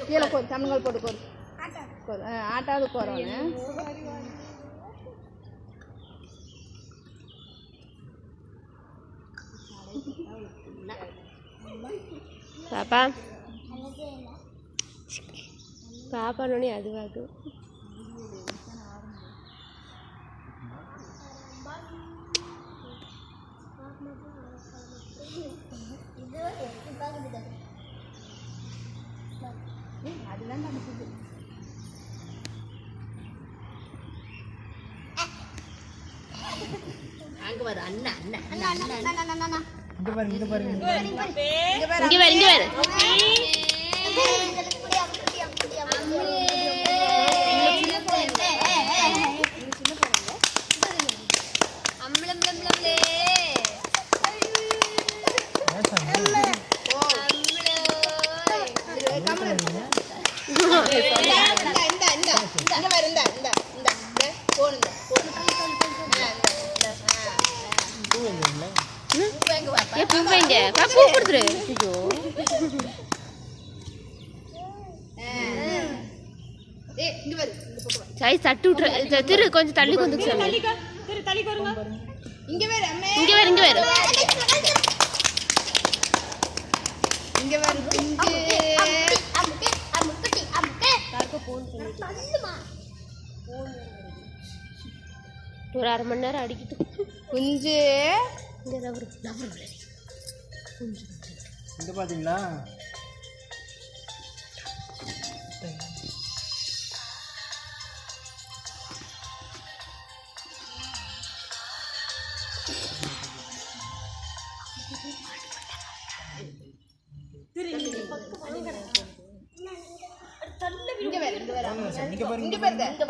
கீழே போய் சமணங்கள் போட்டு கோரு ஆட்டாவது போகிறோன்னு பாப்பா பாப்பா நோனி அதுவாது அங்க வர அண்ணா அண்ணா அண்ணா அண்ணா அண்ணா அண்ணா இங்க பாரு இங்க பாரு இங்க பாரு இங்க பாரு பூ கொடுத்துரு சாய் தட்டு விட்டுரு திரு கொஞ்சம் தள்ளி கொஞ்சம் இங்க வேறு இங்க வேறு இங்க வேறு ஒரு அரை மணி நேரம் அடிக்கிட்டு குஞ்சு இங்க பாத்தீங்களா இங்க வேறு இங்க பாருங்க